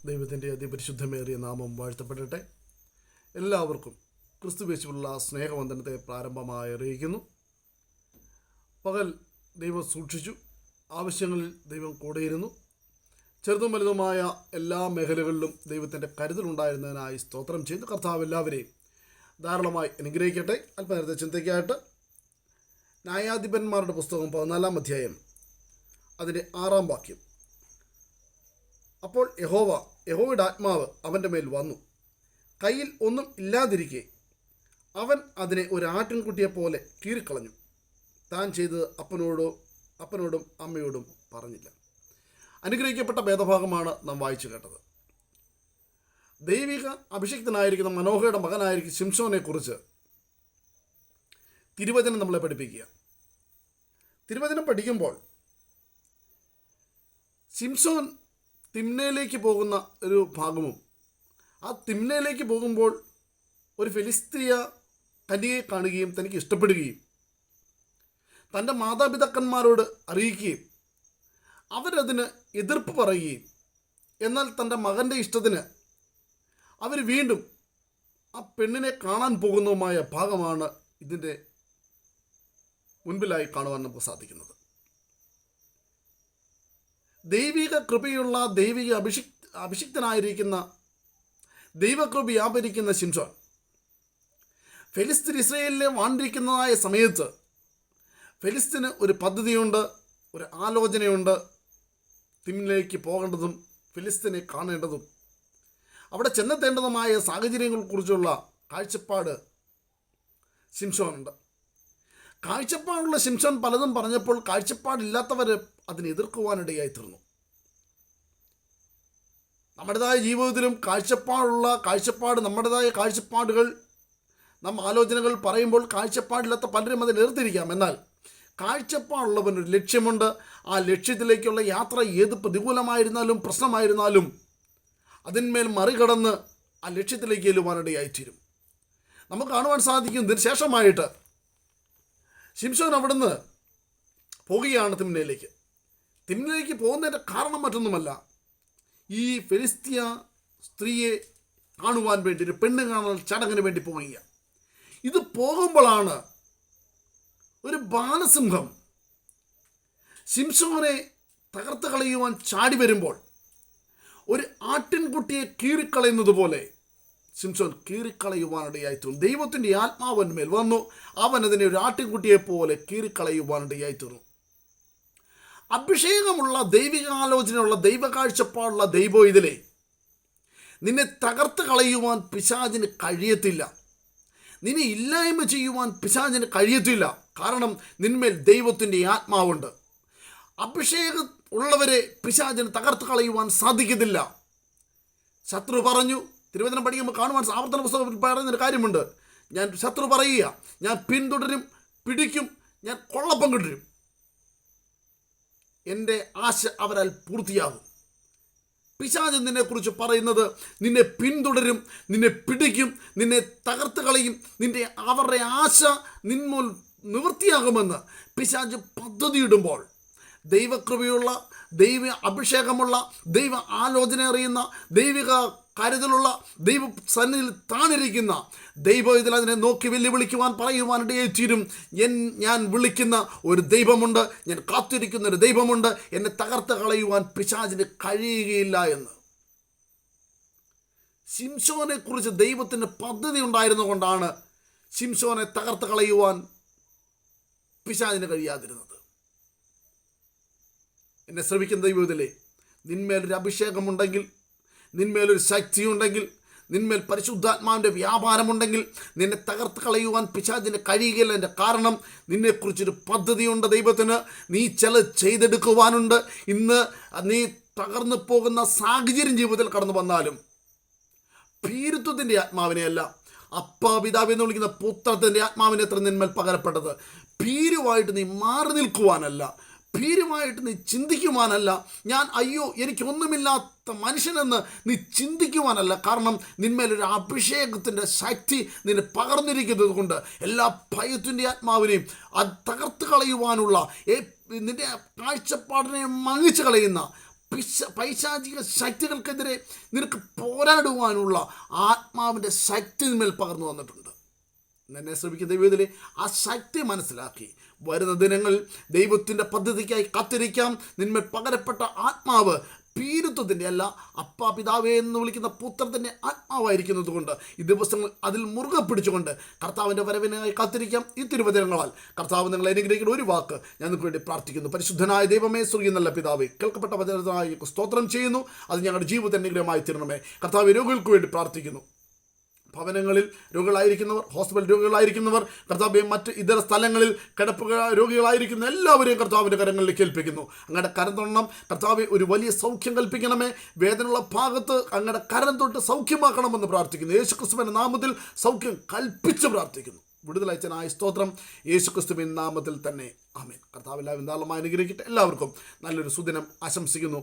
ദൈവത്തിൻ്റെ അതിപരിശുദ്ധമേറിയ നാമം വാഴ്ത്തപ്പെടട്ടെ. എല്ലാവർക്കും ക്രിസ്തുവേശുവിലുള്ള സ്നേഹവന്ദനത്തെ പ്രാരംഭമായി അറിയിക്കുന്നു. പകൽ ദൈവം സൂക്ഷിച്ചു, ആവശ്യങ്ങളിൽ ദൈവം കൂടെയിരുന്നു. ചെറുതും വലുതുമായ എല്ലാ മേഖലകളിലും ദൈവത്തിൻ്റെ കരുതലുണ്ടായിരുന്നതിനായി സ്തോത്രം ചെയ്ത് കർത്താവ് എല്ലാവരെയും ധാരാളമായി അനുഗ്രഹിക്കട്ടെ. അല്പനേരത്തെ ചിന്തയ്ക്കായിട്ട് ന്യായാധിപന്മാരുടെ പുസ്തകം 14-ാം അധ്യായം അതിൻ്റെ 6-ാം വാക്യം. അപ്പോൾ യഹോവയുടെ ആത്മാവ് അവൻ്റെ മേൽ വന്നു. കയ്യിൽ ഒന്നും ഇല്ലാതിരിക്കെ അവൻ അതിനെ ഒരു ആട്ടിൻകുട്ടിയെപ്പോലെ കീറിക്കളഞ്ഞു. താൻ ചെയ്തത് അപ്പനോടും അമ്മയോടും പറഞ്ഞില്ല. അനുഗ്രഹിക്കപ്പെട്ട വേദഭാഗമാണ് നാം വായിച്ചു കേട്ടത്. ദൈവിക അഭിഷിക്തനായിരിക്കുന്ന മനോഹയുടെ മകനായിരിക്കും ശിംശോനെക്കുറിച്ച് തിരുവചനം നമ്മളെ പഠിപ്പിക്കുക. തിരുവചനം പഠിക്കുമ്പോൾ ശിംശോൻ തിമ്നയിലേക്ക് പോകുന്ന ഒരു ഭാഗവും, ആ തിമ്നയിലേക്ക് പോകുമ്പോൾ ഒരു ഫിലിസ്തീയ കന്യകയെ കാണുകയും തനിക്ക് ഇഷ്ടപ്പെടുകയും തൻ്റെ മാതാപിതാക്കന്മാരോട് അറിയിക്കുകയും അവരതിന് എതിർപ്പ് പറയുകയും എന്നാൽ തൻ്റെ മകൻ്റെ ഇഷ്ടത്തിന് അവർ വീണ്ടും ആ പെണ്ണിനെ കാണാൻ പോകുന്നതുമായ ഭാഗമാണ് ഇതിൻ്റെ മുൻപിലായി കാണുവാൻ നമുക്ക് സാധിക്കുന്നത്. ദൈവിക കൃപയുള്ള ദൈവിക അഭിഷിക്തനായിരിക്കുന്ന ദൈവകൃപ വ്യാപരിക്കുന്ന ശിംശോൻ ഫെലിസ്തീൻ ഇസ്രായേലിലെ വാണ്ടിരിക്കുന്നതായ സമയത്ത് ഫെലിസ്തീന് ഒരു പദ്ധതിയുണ്ട്, ഒരു ആലോചനയുണ്ട്. തിമ്നയിലേക്ക് പോകേണ്ടതും ഫിലിസ്തീനെ കാണേണ്ടതും അവിടെ ചെന്നെത്തേണ്ടതുമായ സാഹചര്യങ്ങളെക്കുറിച്ചുള്ള കാഴ്ചപ്പാട് ശിംശോനുണ്ട്. കാഴ്ചപ്പാടുള്ള ശിംശോൻ പലതും പറഞ്ഞപ്പോൾ കാഴ്ചപ്പാടില്ലാത്തവർ അതിനെ എതിർക്കുവാനിടയായി തീർന്നു. നമ്മുടേതായ ജീവിതത്തിലും നമ്മുടേതായ കാഴ്ചപ്പാടുകൾ, ആലോചനകൾ പറയുമ്പോൾ കാഴ്ചപ്പാടില്ലാത്ത പലരും അതിനെ എതിർത്തിരിക്കാം. എന്നാൽ കാഴ്ചപ്പാടുള്ളവനൊരു ലക്ഷ്യമുണ്ട്. ആ ലക്ഷ്യത്തിലേക്കുള്ള യാത്ര ഏത് പ്രതികൂലമായിരുന്നാലും പ്രശ്നമായിരുന്നാലും അതിന്മേൽ മറികടന്ന് ആ ലക്ഷ്യത്തിലേക്ക് ചെല്ലുവാനിടയായിത്തീരും. നമുക്ക് കാണുവാൻ സാധിക്കും. ഇതിന് ശേഷമായിട്ട് ശിംശോൻ അവിടുന്ന് പോകുകയാണ് തിമ്നയിലേക്ക് പോകുന്നതിൻ്റെ കാരണം മറ്റൊന്നുമല്ല, ഈ ഫെലിസ്തീയ സ്ത്രീയെ കാണുവാൻ വേണ്ടി, ഒരു പെണ്ണ് കാണാൻ ചടങ്ങിന് വേണ്ടി പോവുക. ഇത് പോകുമ്പോഴാണ് ഒരു ബാലസിംഹം ശിംശോനെ തകർത്ത് കളയുവാൻ ചാടി വരുമ്പോൾ ഒരു ആട്ടിൻകുട്ടിയെ കീറിക്കളയുന്നത് പോലെ ശിംശോൻ കീറിക്കളയുവാനിടയായിത്തീർന്നു. ദൈവത്തിൻ്റെ ആത്മാവന്മേൽ വന്നു. അവൻ അതിനെ ഒരു ആട്ടിൻകുട്ടിയെ പോലെ കീറിക്കളയുവാനിടയായിത്തീർന്നു. അഭിഷേകമുള്ള ദൈവികാലോചനയുള്ള ദൈവകാഴ്ചപ്പാടുള്ള ഇതിലെ നിന്നെ തകർത്ത് കളയുവാൻ പിശാചിന് കഴിയത്തില്ല. നിന്നെ ഇല്ലായ്മ ചെയ്യുവാൻ പിശാചിന് കഴിയത്തില്ല. കാരണം നിന്മേൽ ദൈവത്തിൻ്റെ ആത്മാവുണ്ട്. അഭിഷേകം ഉള്ളവരെ പിശാചിന് തകർത്ത് കളയുവാൻ സാധിക്കത്തില്ല. ശത്രു പറഞ്ഞു, തിരുവചനം പഠിക്കുമ്പോൾ കാണുവാൻ ആവർത്തന പുസ്തകത്തിൽ പറയുന്നൊരു കാര്യമുണ്ട്. ശത്രു പറയുക, ഞാൻ പിന്തുടരും, പിടിക്കും, ഞാൻ കൊള്ളപ്പം കിട്ടും, എൻ്റെ ആശ അവരാൽ പൂർത്തിയാകും. പിശാച് നിന്നെക്കുറിച്ച് പറയുന്നത് നിന്നെ പിന്തുടരും, നിന്നെ പിടിക്കും, നിന്നെ തകർത്ത് കളയും, അവരുടെ ആശ നിന്മേൽ നിവൃത്തിയാകുമെന്ന് പിശാച് പദ്ധതിയിടുമ്പോൾ ദൈവകൃപയുള്ള, ദൈവ അഭിഷേകമുള്ള, ദൈവ ആലോചന അറിയുന്ന, ദൈവിക കരുതലുള്ള, ദൈവ സന്നിധിയിൽ താണിരിക്കുന്ന ദൈവം അതിനെ നോക്കി വെല്ലുവിളിക്കുവാൻ പറയുവാനിടയായി തീരും. ഞാൻ വിളിക്കുന്ന ഒരു ദൈവമുണ്ട്, ഞാൻ കാത്തിരിക്കുന്ന ഒരു ദൈവമുണ്ട്, എന്നെ തകർത്ത് കളയുവാൻ പിശാചിന് കഴിയുകയില്ല എന്ന്. ശിംശോനെ കുറിച്ച് ദൈവത്തിന് പദ്ധതി ഉണ്ടായിരുന്നുകൊണ്ടാണ് ശിംശോനെ തകർത്ത് കളയുവാൻ പിശാചിന് കഴിയാതിരുന്നത്. എന്നെ ശ്രമിക്കുന്ന ദൈവത്തിലെ, നിന്മേലൊരു അഭിഷേകമുണ്ടെങ്കിൽ, നിന്മേലൊരു ശക്തിയുണ്ടെങ്കിൽ, നിന്മേൽ പരിശുദ്ധാത്മാവിൻ്റെ വ്യാപാരമുണ്ടെങ്കിൽ നിന്നെ തകർത്ത് കളയുവാൻ പിശാചിന് കഴിയുകയില്ല. എൻ്റെ കാരണം നിന്നെക്കുറിച്ചൊരു പദ്ധതിയുണ്ട് ദൈവത്തിന്. നീ ചില ചെയ്തെടുക്കുവാനുണ്ട്. ഇന്ന് നീ തകർന്നു പോകുന്ന സാഹചര്യം ജീവിതത്തിൽ കടന്നു വന്നാലും ഭീരുത്വത്തിൻ്റെ ആത്മാവിനെയല്ല, പിതാവ് എന്ന് വിളിക്കുന്ന പുത്രത്തിൻ്റെ ആത്മാവിനെ എത്ര നിന്മേൽ പകരപ്പെട്ടത്. ഭീരുവായിട്ട് നീ മാറി നിൽക്കുവാനല്ല, ഭീരുമായിട്ട് നീ ചിന്തിക്കുവാനല്ല, ഞാൻ എനിക്കൊന്നുമില്ലാത്ത മനുഷ്യനെന്ന് നീ ചിന്തിക്കുവാനല്ല. കാരണം നിന്മേലൊരു അഭിഷേകത്തിൻ്റെ ശക്തി നിന്നെ പകർന്നിരിക്കുന്നത് കൊണ്ട് എല്ലാ ഭയത്തിൻ്റെ ആത്മാവിനെയും അത് തകർത്ത് കളയുവാനുള്ള, നിന്റെ കാഴ്ചപ്പാടിനെ മങ്ങിച്ച് കളയുന്ന പൈശാചിക ശക്തികൾക്കെതിരെ നിനക്ക് പോരാടുവാനുള്ള ആത്മാവിൻ്റെ ശക്തി നിന്മേൽ പകർന്നു വന്നിട്ടുണ്ട്. എന്നെ ശ്രമിക്കുന്ന ദൈവത്തിലെ ആ ശക്തി മനസ്സിലാക്കി വരുന്ന ദിനങ്ങളിൽ ദൈവത്തിൻ്റെ പദ്ധതിക്കായി കാത്തിരിക്കാം. നിന്മേൽ പകരപ്പെട്ട ആത്മാവ് പീരുത്വത്തിൻ്റെ അല്ല, അപ്പാ പിതാവേ എന്ന് വിളിക്കുന്ന പുത്രത്തിൻ്റെ ആത്മാവായിരിക്കുന്നത് കൊണ്ട് ഈ ദിവസങ്ങൾ അതിൽ മുറുകെ പിടിച്ചുകൊണ്ട് കർത്താവിൻ്റെ വരവിനായി കാത്തിരിക്കാം. ഈ തിരുവചനങ്ങളാൽ കർത്താവ് നിങ്ങളെ അനുഗ്രഹിക്കുന്ന ഒരു വാക്ക് ഞാൻ നിങ്ങൾക്ക് വേണ്ടി പ്രാർത്ഥിക്കുന്നു. പരിശുദ്ധനായ ദൈവമേ, സ്വർഗീയ നല്ല പിതാവേ, കേൾക്കപ്പെട്ട വചനത്തിനായി സ്തോത്രം ചെയ്യുന്നു. അത് ഞങ്ങളുടെ ജീവിതത്തെ അനുഗ്രഹമായി തീരണമേ. കർത്താവ് രോഗികൾക്ക് വേണ്ടി പ്രാർത്ഥിക്കുന്നു. ഭവനങ്ങളിൽ രോഗികളായിരിക്കുന്നവർ, ഹോസ്പിറ്റൽ രോഗികളായിരിക്കുന്നവർ, കർത്താവെ മറ്റ് ഇതര സ്ഥലങ്ങളിൽ കിടപ്പ് രോഗികളായിരിക്കുന്ന എല്ലാവരെയും കർത്താവിൻ്റെ കരങ്ങളിലേക്ക് ഏൽപ്പിക്കുന്നു. അങ്ങയുടെ കരം തൊടണം കർത്താവെ, ഒരു വലിയ സൗഖ്യം കൽപ്പിക്കണമേ. വേദനയുള്ള ഭാഗത്ത് അങ്ങയുടെ കരം തൊട്ട് സൗഖ്യമാക്കണമെന്ന് പ്രാർത്ഥിക്കുന്നു. യേശുക്രിസ്തുവിൻ്റെ നാമത്തിൽ സൗഖ്യം കൽപ്പിച്ച് പ്രാർത്ഥിക്കുന്നു. വിടുതലയച്ചനായ സ്തോത്രം യേശുക്രിസ്തുവിൻ നാമത്തിൽ തന്നെ. ആമേൻ. കർത്താവ് എല്ലാവരും ധാരാളമായി അനുഗ്രഹിക്കട്ടെ. എല്ലാവർക്കും നല്ലൊരു സുദിനം ആശംസിക്കുന്നു.